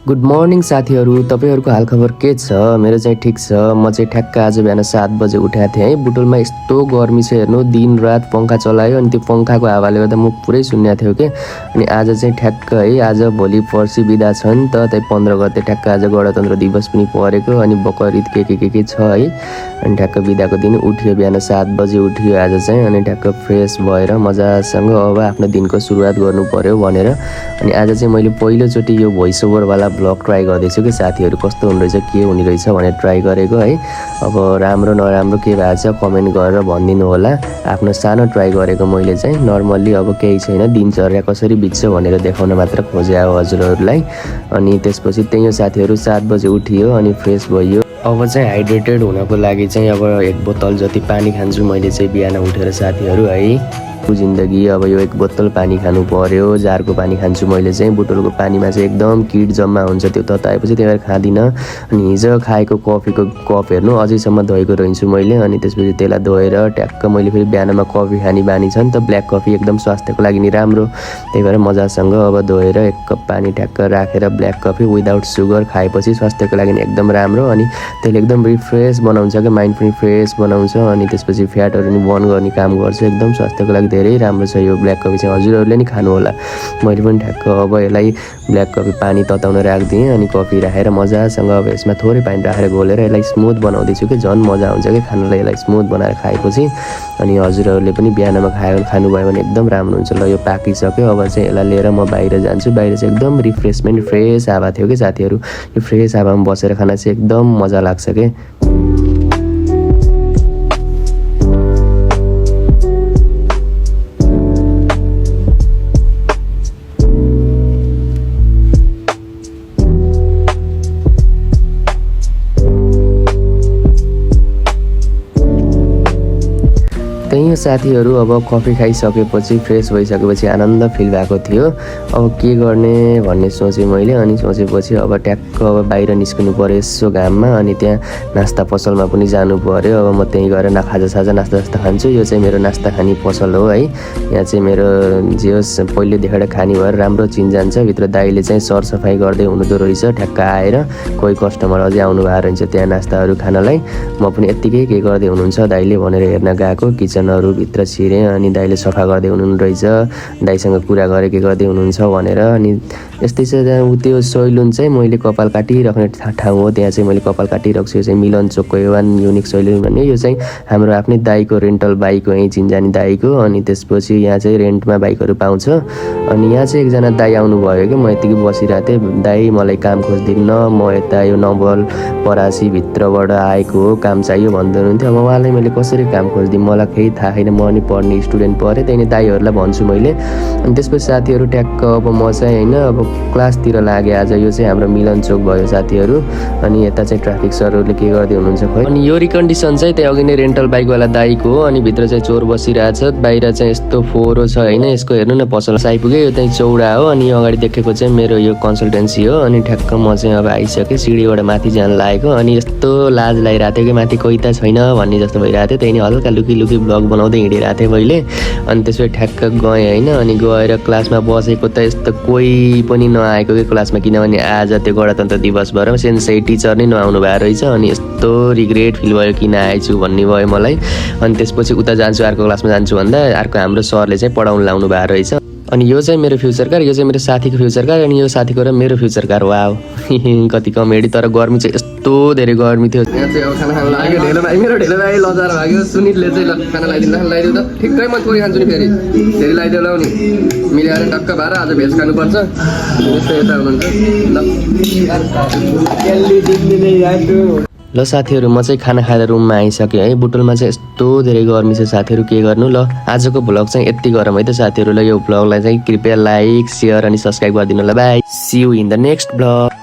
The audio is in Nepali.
गुड मर्निङ साथीहरू, तपाईँहरूको हालखबर के छ? मेरो चाहिँ ठिक छ। म चाहिँ ठ्याक्क आज बिहान 7 बजे उठेको थिएँ है। बुटोलमा यस्तो गर्मी छ हेर्नु, दिन रात पङ्खा चलायो अनि त्यो पङ्खाको हावाले गर्दा मुख पुरै सुन्ने थियो के। अनि आज चाहिँ ठ्याक्क है, आज भोलि पर्सि बिदा छ नि त, त्यही 15 गते ठ्याक्क आज गणतन्त्र दिवस पनि परेको अनि बकरिद के छ है। अनि ठ्याक्क बिदाको दिन उठ्यो, बिहान 7 बजे उठ्यो आज चाहिँ। अनि ठ्याक्क फ्रेस भएर मजासँग अब आफ्नो दिनको सुरुवात गर्नु पर्यो भनेर अनि आज चाहिँ मैले पहिलोचोटि यो भोइस ओभरवाला ब्लग ट्राई गर्दैछु कि साथीहरू कस्तो हुने रहेछ, के हुने रहेछ भनेर ट्राई गरेको है। अब राम्रो नराम्रो के भएको छ कमेन्ट गरेर भनिदिनु होला। आफ्नो सानो ट्राई गरेको मैले चाहिँ नर्मल्ली अब केही छैन, दिनचर्या कसरी बित्छ भनेर देखाउन मात्र खोजे हो हजुरहरूलाई। अनि त्यसपछि त्यही हो साथीहरू, 7 बजे उठियो अनि फ्रेस भयो। अब चाहिँ हाइड्रेटेड हुनको लागि चाहिँ अब 1 बोतल जति पानी खान्छु मैले चाहिँ बिहान उठेर साथीहरू है। जिन्दगी अब यो 1 बोतल पानी खानु पर्यो। जारको पानी खान्छु मैले चाहिँ, बोतलको पानीमा चाहिँ एकदम किट जम्मा हुन्छ, त्यो तताएपछि त्यही भएर खाँदिनँ। अनि हिजो खाएको कफीको कप हेर्नु अझैसम्म धोएको रहन्छु मैले। अनि त्यसपछि त्यसलाई धोएर ट्याक्क मैले फेरि बिहानमा कफी खाने बानी छ नि त, ब्ल्याक कफी एकदम स्वास्थ्यको लागि नि राम्रो, त्यही भएर मजासँग अब धोएर 1 कप पानी ट्याक्क राखेर ब्ल्याक कफी विदाउट सुगर खाएपछि स्वास्थ्यको लागि एकदम राम्रो। अनि त्यसले एकदम रिफ्रेस बनाउँछ क्या, माइन्ड पनि फ्रेस बनाउँछ। अनि त्यसपछि फ्याटहरू नि बर्न गर्ने काम गर्छ, एकदम स्वास्थ्यको लागि धेरै राम्रो छ यो ब्ल्याक कफी चाहिँ। हजुरहरूले नि खानु होला। मैले पनि ठ्याक्क अब यसलाई ब्ल्याक कफी पानी तताउन राखिदिएँ अनि कफी राखेर मजासँग अब यसमा थोरै पानी राखेर घोलेर यसलाई स्मुथ बनाउँदैछु कि झन् मजा आउँछ कि खानलाई, यसलाई स्मुथ बनाएर खाएपछि। अनि हजुरहरूले पनि बिहानमा खानुभयो भने एकदम राम्रो हुन्छ। ल यो पाकिसक्यो, अब चाहिँ यसलाई लिएर म बाहिर जान्छु। बाहिर चाहिँ एकदम रिफ्रेसमेन्ट फ्रेस हावा थियो कि साथीहरू, यो फ्रेस हावामा बसेर खाना चाहिँ एकदम मजा लाग्छ कि। त्यही साथीहरू, अब कफी खाइसकेपछि फ्रेस भइसकेपछि आनन्द फिल भएको थियो। अब के गर्ने भन्ने सोचेँ मैले। अनि सोचेपछि अब ट्याक्क अब बाहिर निस्किनु पऱ्यो यसो घाममा। अनि त्यहाँ नास्ता पसलमा पनि जानु पऱ्यो। अब म त्यहीँ गएर खाजा नास्ता खान्छु। यो चाहिँ मेरो नास्ता खाने पसल हो है। यहाँ चाहिँ मेरो जे होस् पहिले देखेर खाने भएर राम्रो चिन्जान्छ। भित्र दाइले चाहिँ सरसफाइ गर्दै हुनुहुँदो रहेछ। ठ्याक्क आएर कोही कस्टमर अझै आउनु भएको रहेछ त्यहाँ नास्ताहरू खानलाई। म पनि यत्तिकै के गर्दै हुनुहुन्छ दाइले भनेर हेर्न गएको। किचनहरू भित्र छिरेँ अनि दाइले सफा गर्दै हुनुहुन्छ रहेछ। दाइसँग कुरा गरेँ के गर्दै हुनुहुन्छ भनेर। अनि यस्तै छ त्यो सैलुन चाहिँ मैले कपाल काटिराख्ने ठाउँ हो। त्यहाँ चाहिँ मैले कपाल काटिरहेको छु। यो चाहिँ मिलन चोकको A1 युनिक सैलुन भन्ने। यो चाहिँ हाम्रो आफ्नै दाइको रेन्टल बाइक हो, यहीँ चिन्जानी दाइको। अनि त्यसपछि यहाँ चाहिँ रेन्टमा बाइकहरू पाउँछ। अनि यहाँ चाहिँ एकजना दाइ आउनुभयो कि, म यतिकै बसिरहेको थिएँ। दाइ मलाई काम खोजिदिन्न, म यता यो नवल परासी भित्रबाट आएको हो, काम चाहियो भन्दै हुनुहुन्थ्यो। अब उहाँलाई मैले कसरी काम खोजिदिउँ, मलाई केही थाहा छैन, म नि पढ्ने स्टुडेन्ट परेँ, त्यही दाइहरूलाई भन्छु मैले। अनि त्यसपछि साथीहरू ट्याक्क अब म चाहिँ होइन अब क्लासतिर लागेँ आज। यो चाहिँ हाम्रो मिलन चोक भयो साथीहरू। अनि यता चाहिँ ट्राफिक सरहरूले के गर्दै हुनुहुन्छ खोइ। अनि यो रिकन्डिसन चाहिँ त्यहाँ अघि नै रेन्टल बाइकवाला दाइको हो। अनि भित्र चाहिँ चोर बसिरहेछ। बाहिर चाहिँ यस्तो फोहोरो छ होइन, यसको हेर्नु न पसल आइपुग्यो। यो चाहिँ चौडा हो। अनि अगाडि देखेको चाहिँ मेरो यो कन्सल्टेन्सी हो। अनि ठ्याक्क म चाहिँ अब आइसकेँ, सिँढीबाट माथि जान लागेको। अनि यस्तो लाज लागिरहेको थियो कि माथि कोही त छैन भन्ने जस्तो भइरहेको थियो। त्यही नि हल्का लुकी ब्लग बनाउँदै हिँडिरहेको थिएँ मैले। अनि त्यसपछि ठ्याक्क गएँ होइन। अनि गएर क्लासमा बसेको त यस्तो कोही पनि नआएको कि क्लासमा, किनभने आज त्यो गणतन्त्र दिवस भएर सेन्सेई टिचर नै नआउनु भएको रहेछ। अनि यस्तो रिग्रेट फिल भयो किन आएछु भन्ने भयो मलाई। अनि त्यसपछि उता जान्छु, अर्को क्लासमा जान्छु भन्दा अर्को हाम्रो सरले चाहिँ पढाउनु लाउनु भएको रहेछ। अनि यो चाहिँ मेरो फ्युचर कार, यो चाहिँ मेरो साथीको फ्युचर कार, अनि यो साथीको र मेरो फ्युचर कार। वाउ कति कमेडी। तर गर्मी चाहिँ यस्तो धेरै गर्मी थियो। यहाँ चाहिँ अब खाना खानु लाग्यो। ढेलो भाइ मेरो ढेलो भाइ लजार भाग्यो। सुनिलले चाहिँ ल खाना लगाइदिनु त ठिक्कै म थोरै खान्छु नि, फेरि लगाइदेऊ ल नि मिलाएर टक्क भएर आज भेज खानुपर्छ। यस्तो यता हुनुहुन्छ ल साथीहरू। म चाहिँ खाना खाएर रुममा आइसकेँ है। बुटोलमा चाहिँ यस्तो धेरै गर्मी छ साथीहरू, के गर्नु। ल आजको भ्लग चाहिँ यति गरौँ है त साथीहरू। ल यो भ्लगलाई चाहिँ कृपया लाइक, सेयर अनि सब्सक्राइब गरिदिनु होला। Bye, see you in the next vlog.